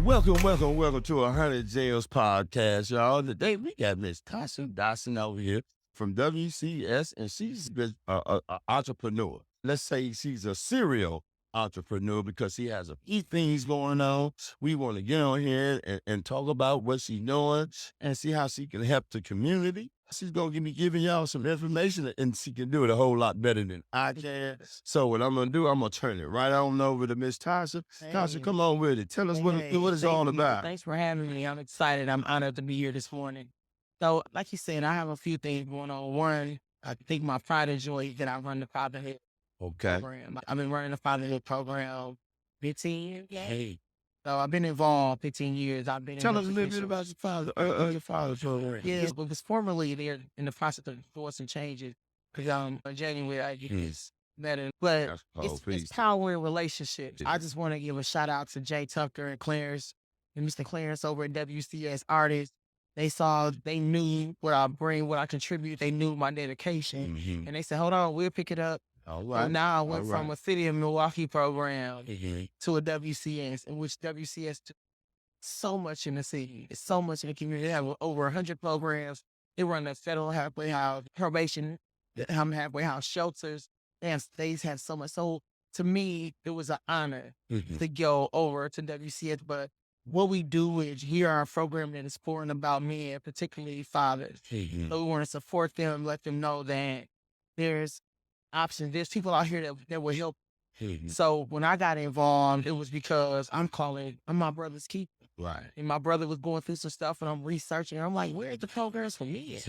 Welcome to 100 Jails podcast, y'all. Today we got Miss Tasha Dotson over here from WCS, and she's been an entrepreneur. Let's say she's a serial entrepreneur because she has a few things going on. We want to get on here and talk about what she's doing and see how she can help the community. She's going to be giving y'all some information, and she can do it a whole lot better than I can. So what I'm going to do, I'm going to turn it right on over to Miss Tasha. Tasha, come on with it. Tell us what it's all about. Thanks for having me. I'm excited. I'm honored to be here this morning. So, like you said, I have a few things going on. One, I think my pride and joy is that I run the Fatherhood program. I've been running the Fatherhood program 15 years. Hey, So I've been involved 15 years. I've been tell us a little bit about your father program. Yeah, but it was formerly there in the process of doing some changes. Because in January I get this better. But it's power in relationships. I just want to give a shout out to Jay Tucker and Clarence and Mr. Clarence over at WCS Artists. They knew what I bring, what I contribute. They knew my dedication. And they said, hold on, we'll pick it up. All right. So now I went from a city of Milwaukee program to a WCS, in which WCS took so much in the city. It's so much in the community. They have over 100 programs. They run the federal halfway house, probation, halfway house shelters. They have so much. So to me, it was an honor to go over to WCS. But what we do is here are a program that is pouring about men, particularly fathers. So we want to support them, let them know that there's options. There's people out here that will help. So when I got involved, it was because I'm my brother's keeper. Right. And my brother was going through some stuff, and I'm researching. I'm like, where's the programs for me?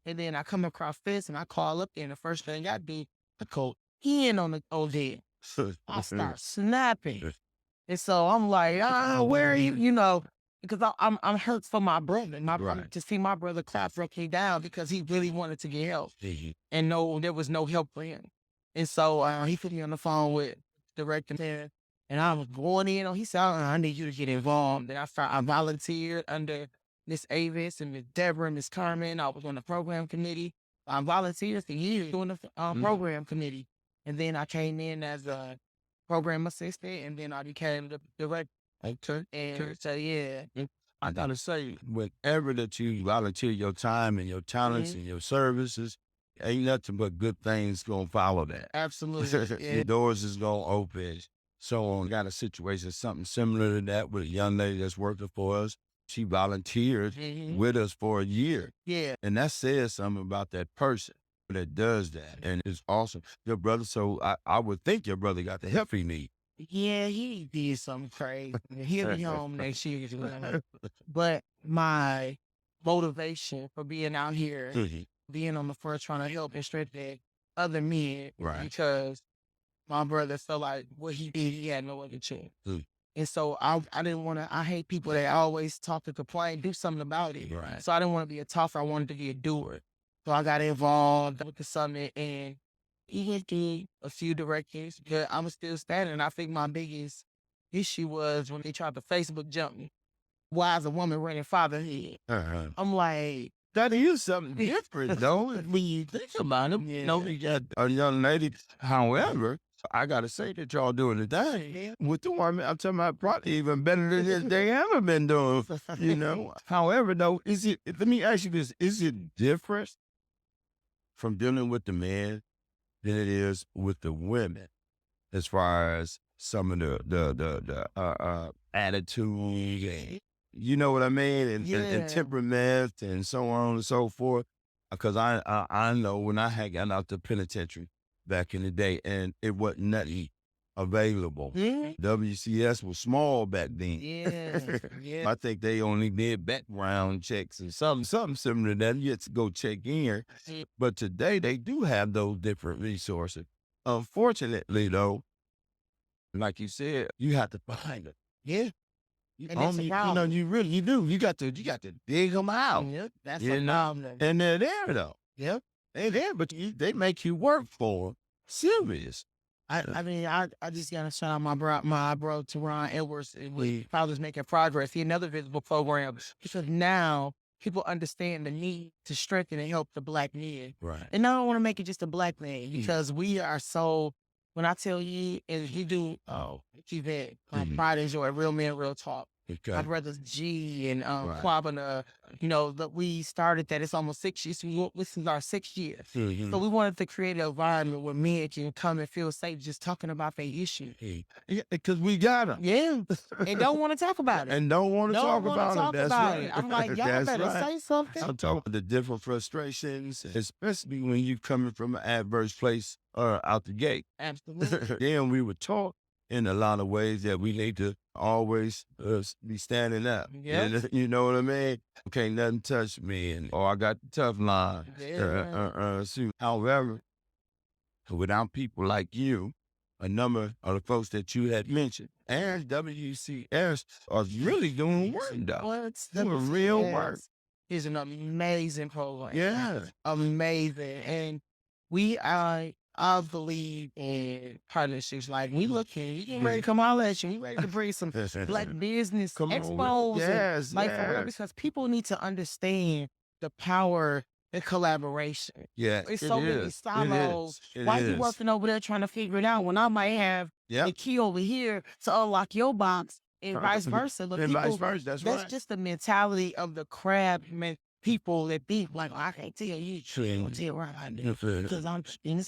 And then I come across this, and I call up there, and the first thing I do, I go in on the OD. I start snapping. And so I'm like, where are you? You know, because I'm hurt for my brother. To see my brother clap broke me down because he really wanted to get help. And there was no help for him. And so he put me on the phone with director, and I was going in. He said, I need you to get involved. And I volunteered under Miss Avis and Miss Deborah and Miss Carmen. I was on the program committee. I volunteered for years doing the program committee. And then I came in as a program assistant, and then I became the director. Okay. And so, yeah. I got to say, whenever that you volunteer your time and your talents and your services, ain't nothing but good things going to follow that. Absolutely. The doors is going to open. So on. Got a situation, something similar to that with a young lady that's working for us. She volunteered with us for a year. Yeah. And that says something about that person that does that. And it's awesome. Your brother, so I would think your brother got the help he need. Yeah, he did something crazy. He'll be home next year. But my motivation for being out here, being on the front trying to help and strengthen other men, because my brother felt like what he did, he had no other chance. And so I didn't want to, I hate people that always talk to complain, do something about it. So I didn't want to be a talker, I wanted to be a doer. So I got involved with the summit, and he went through a few directors, but I was still standing. I think my biggest issue was when they tried to Facebook jump me. Why is a woman running fatherhood? I'm like, that is something different, though, when you think about it. You know, we got a young lady. However, I got to say that y'all doing today with the woman, I'm talking about probably even better than this they ever been doing, you know. However, though, let me ask you this, is it different from dealing with the men than it is with the women as far as some of the attitude and, you know what I mean, and temperament and so on and so forth? Because I know when I had gotten out the penitentiary back in the day, and it wasn't nothing available. WCS was small back then. I think they only did background checks and something similar to that. You had to go check in. But today they do have those different resources. Unfortunately, though, like you said, you have to find it. And that's a problem. You do. You got to dig them out. That's a problem. And they're there though. They're there, but they make you work for them. Serious. I mean, I just got to shout out my bro, Teron Edwards, with Fathers Making Progress. He another visible program, because now people understand the need to strengthen and help the Black men. And I don't want to make it just a Black man, because we are so, when I tell you, and you do, keep it, like pride and joy, real men, real talk. my brothers G and Right. Kwabena, we started that. It's almost 6 years. This is our 6th year. So we wanted to create an environment where men can come and feel safe just talking about their issue. Yeah, because we got them. Yeah. And don't want to talk about it. And don't want to talk about it. That's right. I'm like, y'all That's better right. say something. I'm talking about the different frustrations, especially when you coming from an adverse place out the gate. Absolutely. Then we were taught in a lot of ways that we need to always be standing up. Yeah. You know what I mean? Can't nothing touch me, or I got the tough line. Yeah. However, without people like you, a number of the folks that you had mentioned, and WCS are really doing work, though. What's Doing real work. Is an amazing program. Yeah. Amazing. And I believe in partnerships. Like we getting ready to come out at you. We ready to bring some black business expos. Yes. For real, because people need to understand the power and collaboration. Yeah. It's so many silos. Why you working over there trying to figure it out when I might have the key over here to unlock your box and vice versa? Look, vice versa. That's just the mentality of the crab people that think like, I can't tell you. I'm tell you what I do because I'm.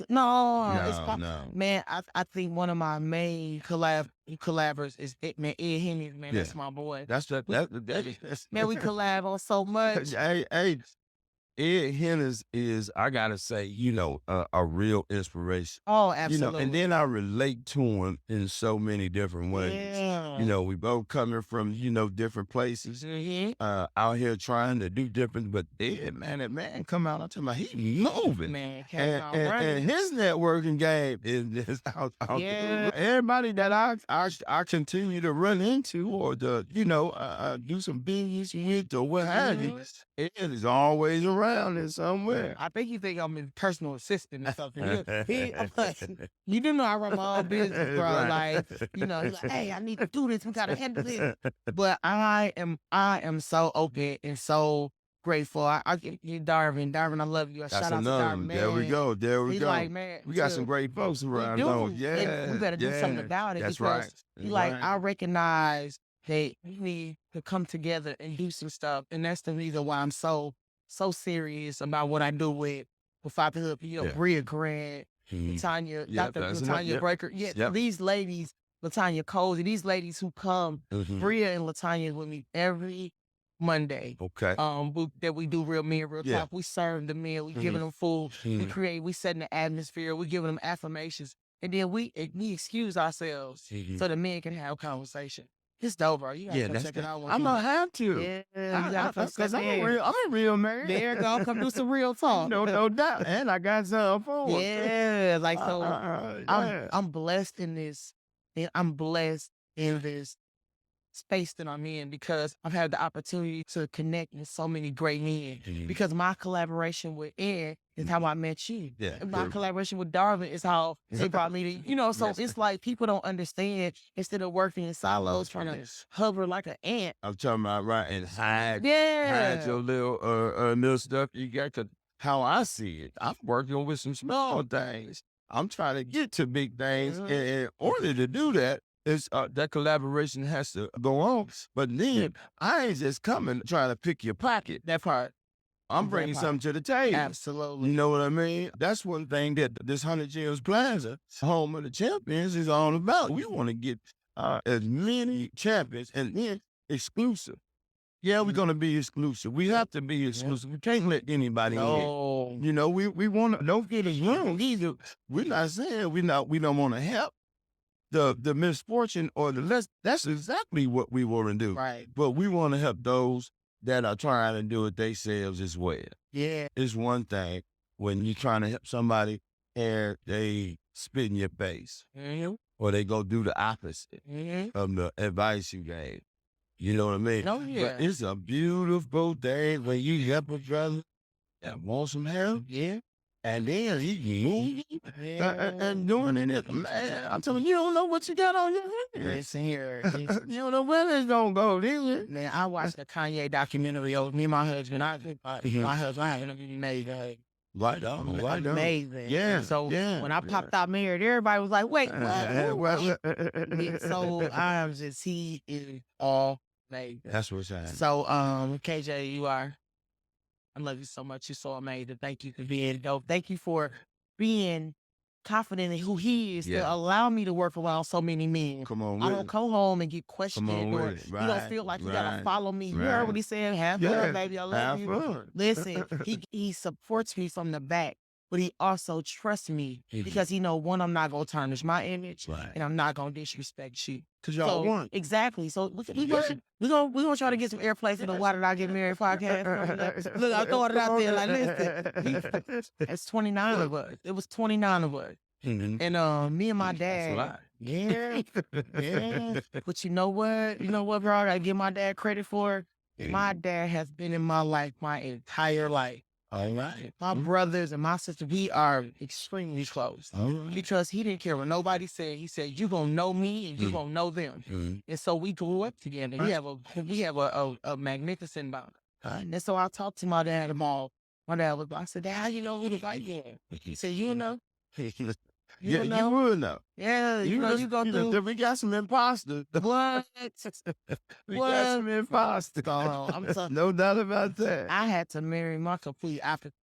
No. Man, I think one of my main collabors is Ed Henry. Man, that's my boy. That's man. We collab on so much. Hey, Ed Hennis is, I gotta say, a real inspiration. Oh, absolutely. And then I relate to him in so many different ways. Yeah. We both coming from, different places, out here trying to do different, but Ed, that man come out, I'm talking about, he moving. Man, and his networking game is out there. Everybody that I continue to run into or to, do some business with or what have you, Ed is always around in somewhere. I think you think I'm his personal assistant or something. You do know I run my own business, bro. Right. He's like, hey, I need to do this. We gotta handle this. But I am so open and so grateful. I give you Darvin, I love you. Shout out to Darvin, man. There we go. He's like, man, we got some great folks around. Yeah, we better do something about it. That's because right. I recognize that we need to come together and do some stuff, and that's the reason why I'm so serious about what I do with Fatherhood. Bria Grant, Latanya, Dr. Latanya Breaker. These ladies, Latanya Cozy, these ladies who come, Bria and Latanya with me every Monday. Okay. That we do Real Men, Real Talk. We serve the men. We giving them food. We setting the atmosphere. We giving them affirmations, and then we excuse ourselves so the men can have conversation. It's dope, bro. You gotta check it out. I'm gonna have to. Yeah, because I'm a real man. There you go. Come do some real talk. No doubt. And I got something for it. I'm blessed in this. And I'm blessed in this space that I'm in because I've had the opportunity to connect with so many great men. Because my collaboration with Ed is how I met you. My collaboration with Darvin is how they brought me to, so it's like people don't understand, instead of working in silos trying to hover like an ant. I'm talking about and hide your little stuff you got. Cause how I see it, I'm working with some small things. I'm trying to get to big things. And in order to do that, that collaboration has to go on. But then I ain't just coming trying to pick your pocket. That part. I'm bringing something to the table. Absolutely. You know what I mean? That's one thing that this 100 Years Plaza, home of the champions, is all about. We want to get as many champions and then exclusive. Yeah, we're going to be exclusive. We have to be exclusive. We can't let anybody in. We want to, don't get us wrong either. We're not saying we don't want to help the misfortune or the less. That's exactly what we want to do. Right. But we want to help those that are trying to do it themselves as well. Yeah. It's one thing when you're trying to help somebody and they spit in your face or they go do the opposite of the advice you gave. You know what I mean? Oh, yeah. But it's a beautiful thing when you help a brother that wants some help. Yeah. And then he moving and doing it. Man, I'm telling you, you don't know what you got on your hands. Listen here. You don't know where it's going to go, do you? Man, I watched the Kanye documentary over me and my husband. My husband, I had made Right on. Amazing. Yeah. So when I popped out married, everybody was like, wait, what? So he is all amazing. That's what's happening. So, KJ, I love you so much. You're so amazing. Thank you for being dope. Thank you for being confident in who he is to allow me to work around so many men. Come on, I don't come home and get questioned or you don't feel like you gotta follow me. You heard what he said. Have fun, baby. I love you. Fun. Listen, he supports me from the back, but he also trusts me because he know, one, I'm not gonna tarnish my image, and I'm not gonna disrespect you. Cause y'all won. Exactly. So we gonna try to get some airplay for the Why Did I Get Married podcast. Look, I thought it out there like, listen, it's 29 of us. It was 29 of us. And me and my dad. Yeah. But you know what? Bro? I gotta give my dad credit for. My dad has been in my life my entire life. All right. My brothers and my sister, we are extremely close. All right. Because he didn't care what nobody said. He said, you gonna know me and you gonna know them. And so we grew up together. We have a magnificent bond. And so I talked to my dad about, my dad was like, I said, Dad, how you know who the white man? He said, you know. You would know. Yeah, you go through. We got some imposters. What? We got some imposters. No doubt about that. I had to marry my complete opposite.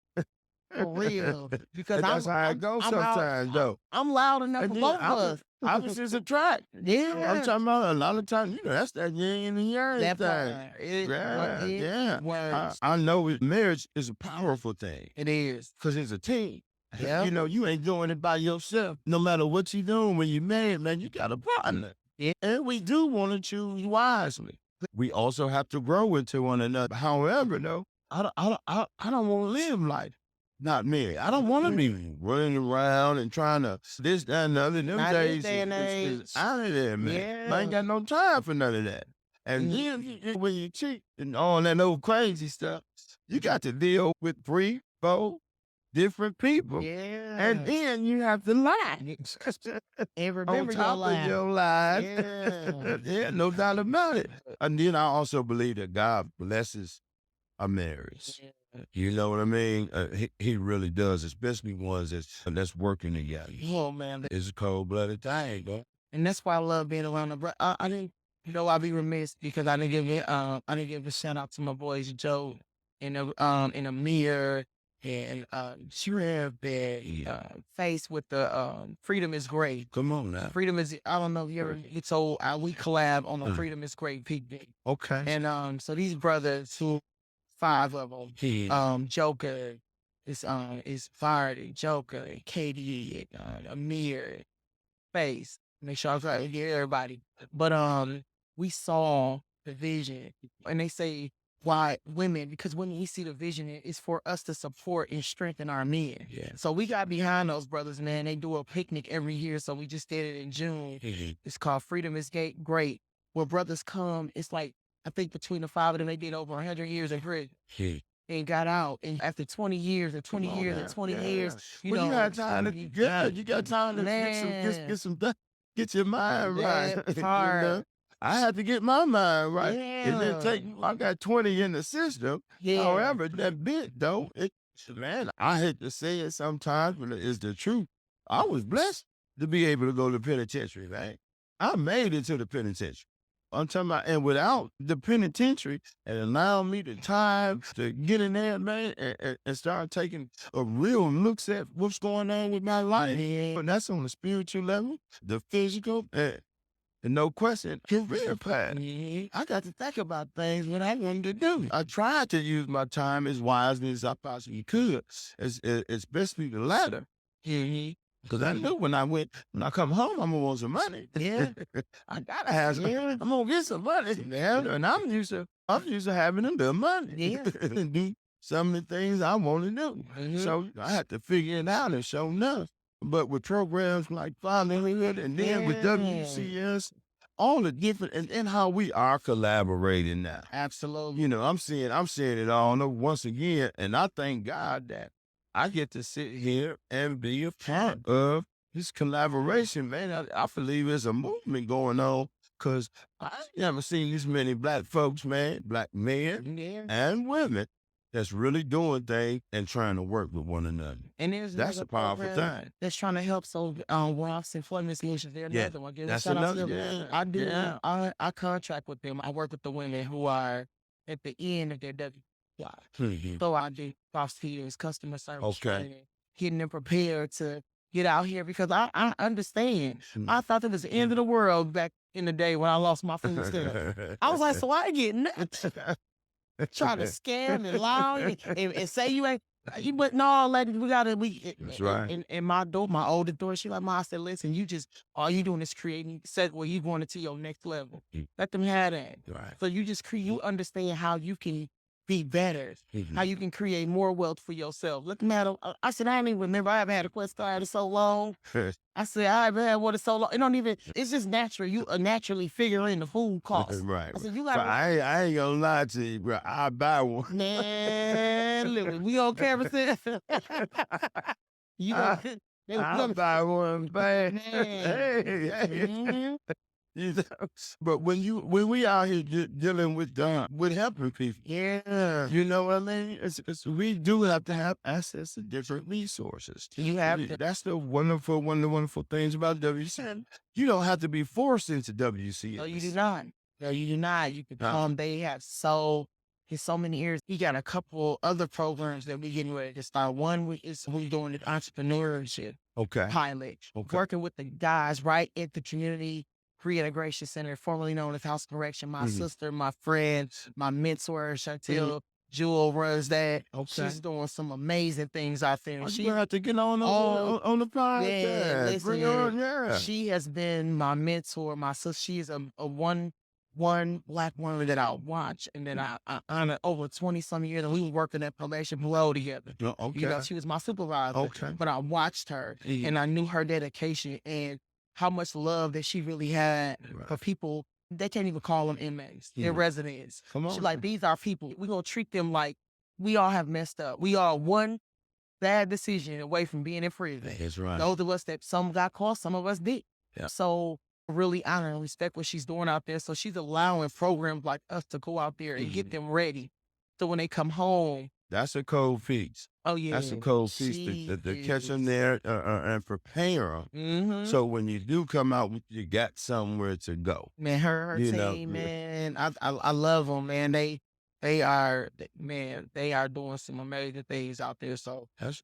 For real. Because that's how it goes sometimes, though. I'm loud enough for both of us. Opposites attract. Yeah. I'm talking about a lot of times, that's that yin and yang thing. I know marriage is a powerful thing. It is. Because it's a team. Yeah. You ain't doing it by yourself. No matter what you're doing when you're married, man, you got a partner. Yeah. And we do want to choose wisely. We also have to grow into one another. However, though, I don't want to live life not married. I don't want to be running around and trying to this, that, and the other. Them days is out of there, man. Yeah. I ain't got no time for none of that. And then when you cheat and all that old crazy stuff, you got to deal with 3, 4 different people. Yeah. And then you have to lie. And remember on top of your lies. Yeah, no doubt about it. And then I also believe that God blesses a marriage. You know what I mean? He really does, especially ones that's working together. Oh, man. It's a cold-blooded thing, though. And that's why I love being around the brother. I didn't, I'd be remiss because I didn't give a shout out to my boys Joe and Amir and Shrev that faced with the Freedom is Great. Come on now. Freedom is, I don't know if you ever, so we collab on the Freedom is Great picnic. Okay. And so these brothers, 5 of them, Joker is fired, Joker, Katie, Amir, Face. Make sure I try to get everybody. But we saw the vision, and they say why women, because when we see the vision, it's for us to support and strengthen our men. Yeah. So we got behind those brothers, man. They do a picnic every year, so we just did it in June. It's called Freedom is Great, where brothers come. It's like, I think between the 5 of them, they did over 100 years in prison. And got out, and after 20 years and 20 years and 20 years, you know, you got time to you got time to get your mind right. Hard. I had to get my mind right. It didn't take. I got 20 in the system. However, that bit though, man, I hate to say it sometimes, but it's the truth. I was blessed to be able to go to the penitentiary, man. I made it to the penitentiary. I'm talking about, and without the penitentiary, it allowed me the time to get in there, man, and start taking a real look at what's going on with my life. And that's on the spiritual level, the physical, and no question, career path. I got to think about things when I wanted to do. I tried to use my time as wisely as I possibly could, especially the latter. Because I knew when I come home, I'm going to want some money. I got to have some. I'm going to get some money. And I'm used to having a little money. To do some of the things I want to do. So I had to figure it out and show enough. But with programs like Fatherhood and then with WCS, all the different, and how we are collaborating now. Absolutely. You know, I'm seeing it all over once again. And I thank God that I get to sit here and be a part of this collaboration, man. I believe there's a movement going on because I never seen this many black folks, man, black men and women that's really doing things and trying to work with one another. And there's That's another a powerful program thing. that's trying to help Ross Employment Solutions. They're Yeah, another one. Give a that's shout out to another. them. Yeah, I do. yeah. I contract with them. I work with the women who are at the end of their WY. Mhm. So I do soft skills, customer service Okay. training, getting them prepared to get out here because I understand. I thought it was the end of the world back in the day when I lost my food stamp. I was like, so I ain't getting nothing. Try to scam and lie and say you ain't. But no, lady, we gotta. That's right. And my older daughter, she like, Ma, I said, listen, you just all you doing is creating. Set where you going to your next level. Let them have that. Right. So you just you understand how you can be better, how you can create more wealth for yourself. Look, man, I said, I didn't even remember I haven't had a Quest card in so long. I said, I haven't had one in so long. It don't even, it's just natural. You naturally figure in the food cost. Right. I said, you But got I ain't gonna lie to you, bro. I buy one. Man, look, we on camera. You I gonna buy one, man. Man. Hey. Mhm. You know? But when we out here dealing with helping people, Yeah. you know what I mean? We do have to have access to different resources. You have to. That's the wonderful things about WC. You don't have to be forced into WC. No, you do not. No, you do not. You can come. They have there's so many areas. We got a couple other programs that we getting ready to start. One we're doing the entrepreneurship Okay. pilot, working with the guys right at the community reintegration center, formerly known as House Correction. My sister, my friend, my mentor, Chantel Jewel runs that. Okay. She's doing some amazing things out there. She have to get on the podcast. Yeah, listen, bring her on, yeah. She has been my mentor, my sister. She is a one Black woman that I watch and that I honor over 20 some years. And we were working at probation parole together. Okay. You know, she was my supervisor. Okay. But I watched her and I knew her dedication and how much love that she really had for people. They can't even call them inmates. They're residents. Come on. She's like, these are people. We're going to treat them like we all have messed up. We are one bad decision away from being in prison. That's right. Those of us that some got caught, some of us did. Yeah. So really honor and respect what she's doing out there. So she's allowing programs like us to go out there and get them ready. So when they come home. That's a cold piece. Oh, yeah. That's a cold piece to catch them there and prepare them. So when you do come out, you got somewhere to go. Man, her team, man, I love them, man. They are doing some amazing things out there. So that's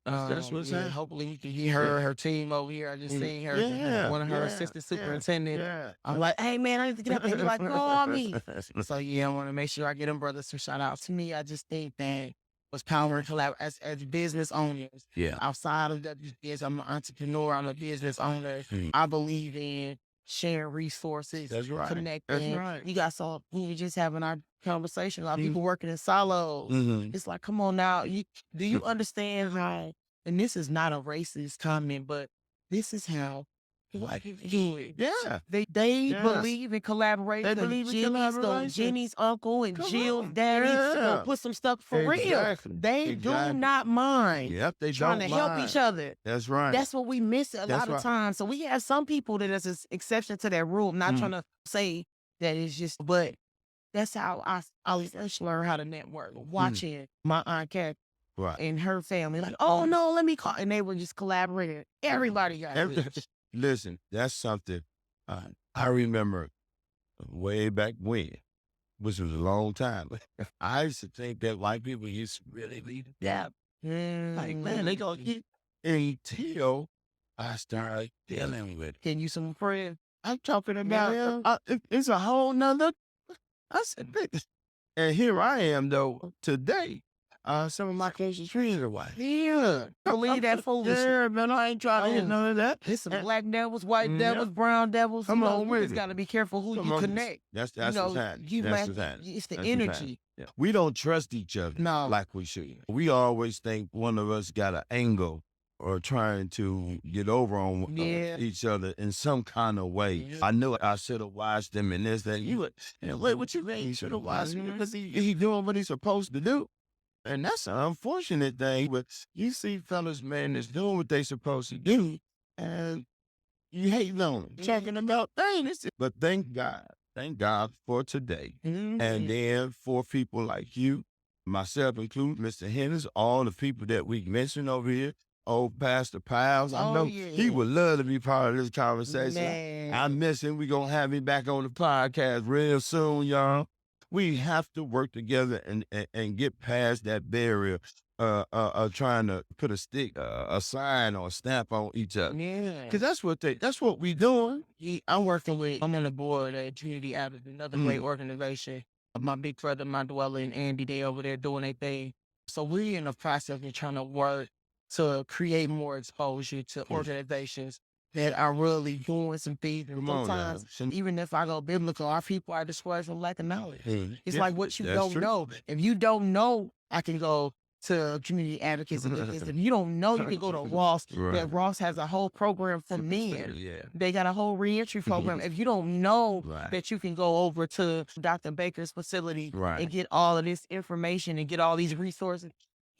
what's happening. Hopefully you can hear her team over here. I just seen her, one of her assistant superintendent. Yeah. I'm like, hey man, I need to get up and be like, call me. So yeah, I want to make sure I get them brothers to shout out to me. I just think that was power and collab as business owners. Yeah. Outside of that, I'm an entrepreneur. I'm a business owner. I believe in sharing resources. That's right. Connecting. That's right. You got we were just having our conversation. A lot of people working in silos. It's like, come on now. Do you understand how? And this is not a racist comment, but this is how white people do it. Yeah. They believe in collaboration. They believe in collaboration. Jenny's uncle and Jill's daddy gonna put some stuff for real. They do not mind. Yep, they trying to help each other. That's right. That's what we miss a lot of times. So we have some people that is an exception to that rule. I'm not trying to say that it's just, but that's how I first learned how to network. Watching my Aunt Kat and her family, like, oh no, let me call, and they were just collaborating. Everybody got it. Listen, that's something I remember way back when, which was a long time. I used to think that white people used to really lead the gap. Like, man, they gonna get until I started dealing with it. Can you some friends? I'm talking about it's a whole nother. I said, and here I am though today. Some of my closest friends are white. Yeah. Believe that foolishness. Yeah, man, I ain't trying to get none of that. There's some black devils, white devils, brown devils. Come on with it. You just got to be careful who you connect. That's the time. It's the energy. Yeah. We don't trust each other like we should. We always think one of us got an angle or trying to get over on each other in some kind of way. Yeah. I know I should have watched them in this, that. What you mean? You should have watched him because he doing what he's supposed to do. And that's an unfortunate thing, but you see fellas, man, that's doing what they supposed to do, and you hate on them, talking about things. But thank God for today. And then for people like you, myself included, Mr. Hennis, all the people that we mentioned over here, old Pastor Piles. I know he would love to be part of this conversation. Man. I miss him. We're going to have him back on the podcast real soon, y'all. We have to work together and get past that barrier trying to put a stick, a sign or a stamp on each other. Yeah. Because that's what we doing. I'm on the board at Community Advocate, another great organization. My big brother, my dweller, and Andy, they over there doing their thing. So we're in the process of trying to work to create more exposure to organizations that are really doing some things. And sometimes, even if I go biblical, our people are destroyed from lack of knowledge. It's like what you don't know. If you don't know, I can go to community advocates and look at this. If you don't know, you can go to Ross. That Ross has a whole program for men. They got a whole reentry program. If you don't know that, you can go over to Dr. Baker's facility and get all of this information and get all these resources.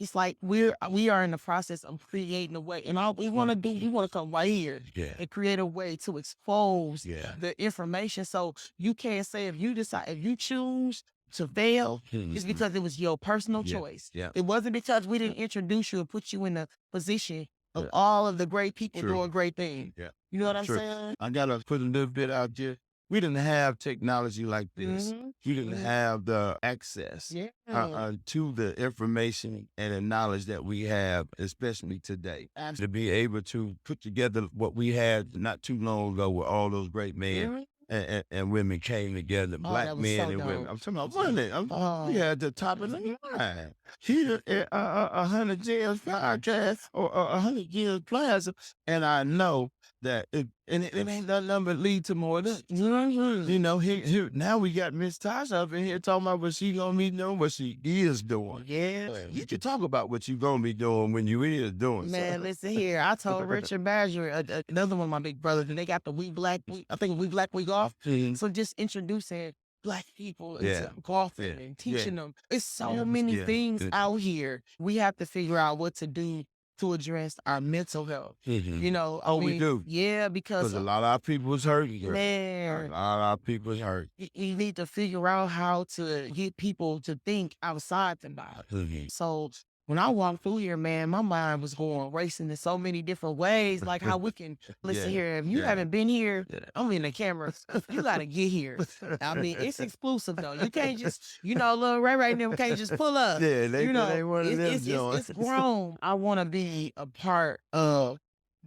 It's like we are in the process of creating a way, and all we want to come right here and create a way to expose the information. So you can't say if you choose to fail, it's because it was your personal choice. It wasn't because we didn't introduce you and put you in a position of all of the great people doing great things. You know what I'm saying? I gotta put a little bit out there. We didn't have technology like this. We didn't have the access to the information and the knowledge that we have, especially today. To be able to put together what we had not too long ago with all those great men and women came together, black men and women. I'm talking about women. We had the top of the line. Here at 100 Years podcast or 100 Years Plaza, and I know that it ain't nothing but lead to more of this. You know, here now we got Miss Tasha up in here talking about what she gonna be doing, what she is doing. You can talk about what you gonna be doing when you is doing. Man, listen here. I told Richard Badger, another one of my big brothers, and they got the We Black Week off. So just introducing Black people into golfing and teaching them. It's so many things out here. We have to figure out what to do to address our mental health. You know, we do. Yeah, because a lot of our people is hurting. Man, a lot of our people is hurting. You need to figure out how to get people to think outside the box. So when I walked through here, man, my mind was racing in so many different ways. Like how we can listen here. If you haven't been here, I'm in the camera. You gotta get here. I mean, it's exclusive though. You can't just, little Ray right now can't just pull up. It's grown. I want to be a part of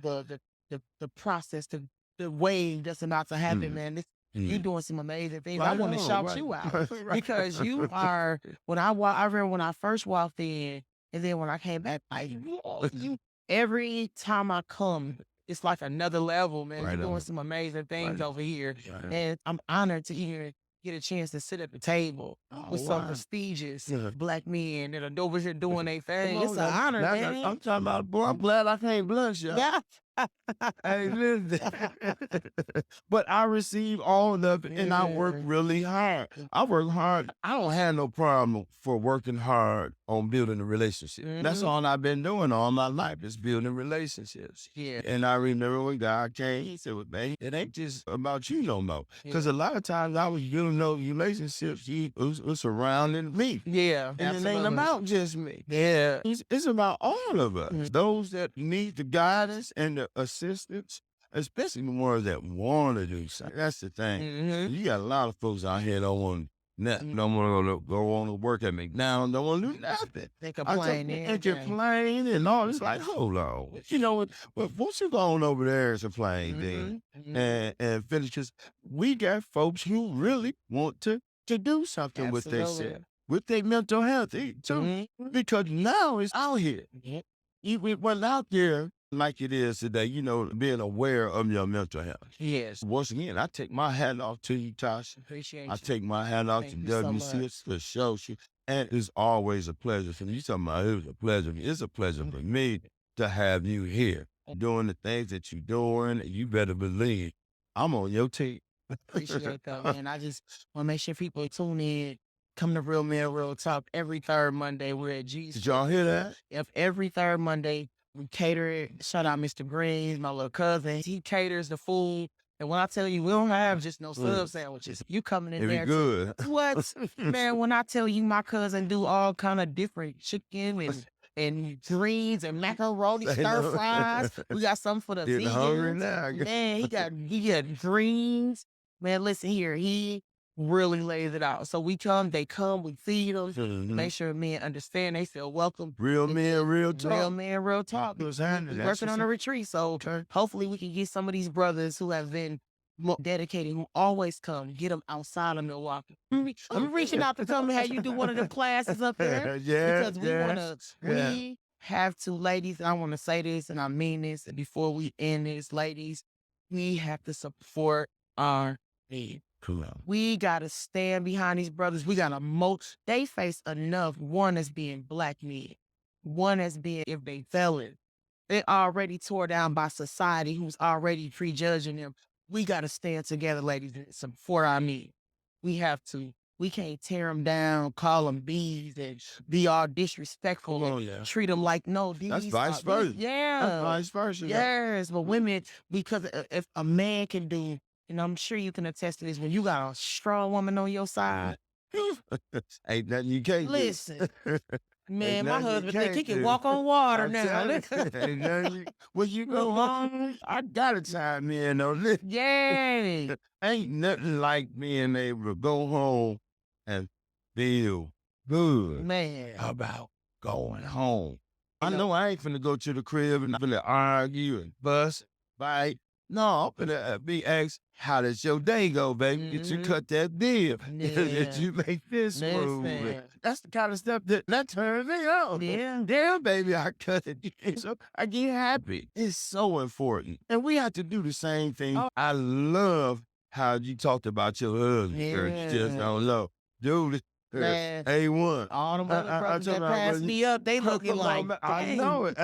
the process, the wave that's about to happen, man. You're doing some amazing things. I want to shout you out because you are. I remember when I first walked in. And then when I came back, every time I come, it's like another level, man. You're doing some amazing things over here. And I'm honored to get a chance to sit at the table with some prestigious Black men that are over here doing their thing. It's an honor, man. I'm talking about, boy, I'm glad I can't blush, y'all. Hey, listen. But I receive all of it, and I work really hard. I work hard. I don't have no problem for working hard on building a relationship. That's all I've been doing all my life is building relationships. And I remember when God came, he said, well, man, it ain't just about you no more. Because a lot of times I was building those relationships, it was surrounding me. And it ain't about just me. It's about all of us. Those that need the guidance and the assistance, especially the ones that want to do something. That's the thing. You got a lot of folks out here don't want nothing. Don't want to go on to work at McDonald's. Don't want to do nothing. They complain and all. It's like, hold on. You know what? Once you go on over there and complain, and finish, because we got folks who really want to do something with themselves, with their mental health too, because now it's out here. It wasn't out there like it is today, being aware of your mental health. Once again, I take my hat off to you, Tasha. Appreciate I take my hat off to WC for show. And it's always a pleasure for me. You talking about it was a pleasure. It's a pleasure for me to have you here doing the things that you're doing. You better believe I'm on your team. Appreciate that, man. I just want to make sure people tune in. Come to Real Men, Real Talk every third Monday. We're at G's. Did y'all hear that? Every third Monday. We cater it. Shout out Mr. Green, my little cousin. He caters the food And when I tell you, we don't have just no sub sandwiches. You coming in there. Good. What? Man, when I tell you my cousin do all kind of different chicken and greens and macaroni, stir fries. We got something for the Getting hungry vegans. now. Man, he got greens. Man, listen here. He really lays it out. So they come, we feed them, make sure men understand, they feel welcome. Real men, real talk. Real men, real talk. What's We're happening? working on a retreat. So hopefully we can get some of these brothers who have been more dedicated, who always come, get them outside of Milwaukee. I'm reaching out to come and have you do one of them classes up there. Because we have to, ladies, and I want to say this and I mean this, and before we end this, ladies, we have to support our men. Cool. We got to stand behind these brothers. We got to they face enough, one as being black men, one as being, if they felon, they're already tore down by society who's already prejudging them. We got to stand together, ladies, and support our men. We have to. We can't tear them down, call them bees, and be all disrespectful and treat them like, no, these That's vice versa. That's vice versa. Yes, but women, because if a man can do, and I'm sure you can attest to this, when you got a strong woman on your side, ain't nothing you can't listen. do. Man, my husband think he can walk on water now. When you go home, I gotta chime in on this. Yeah. Ain't nothing like being able to go home and feel good, man, about going home. I know I ain't finna go to the crib and finna argue and fuss, fight. No, I'm finna be asked, how does your day go, baby? Did you cut that bill? Did you make this move? That's the kind of stuff that turns me on. Yeah. Damn, baby, I cut it. So I get happy. It's so important. And we have to do the same thing. Oh. I love how you talked about your husband. You just don't know. Dude, man, A1. All the other brothers that passed me up, they looking like, I know it.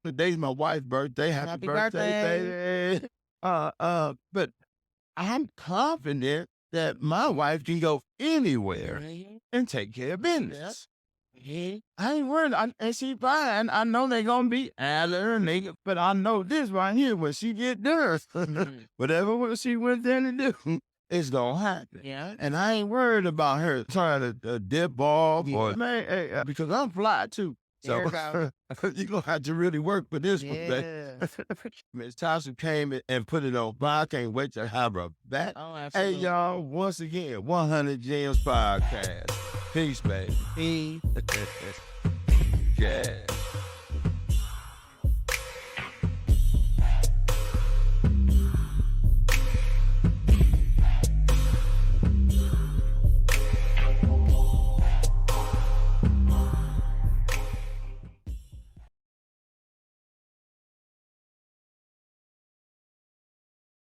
Today's my wife's birthday. Happy birthday, baby. But I'm confident that my wife can go anywhere and take care of business. I ain't worried. And she fine. I know they gonna be at her, but I know this right here when she get done. Whatever she went there to do, it's gonna happen. Yeah. And I ain't worried about her trying to dip off or because I'm fly too. So you're going to have to really work for this one, baby. Miss Tasha came and put it on. I can't wait to have her back. Oh, absolutely. Hey, y'all, once again, 100 Gems Podcast. Peace, baby. Peace. Yeah.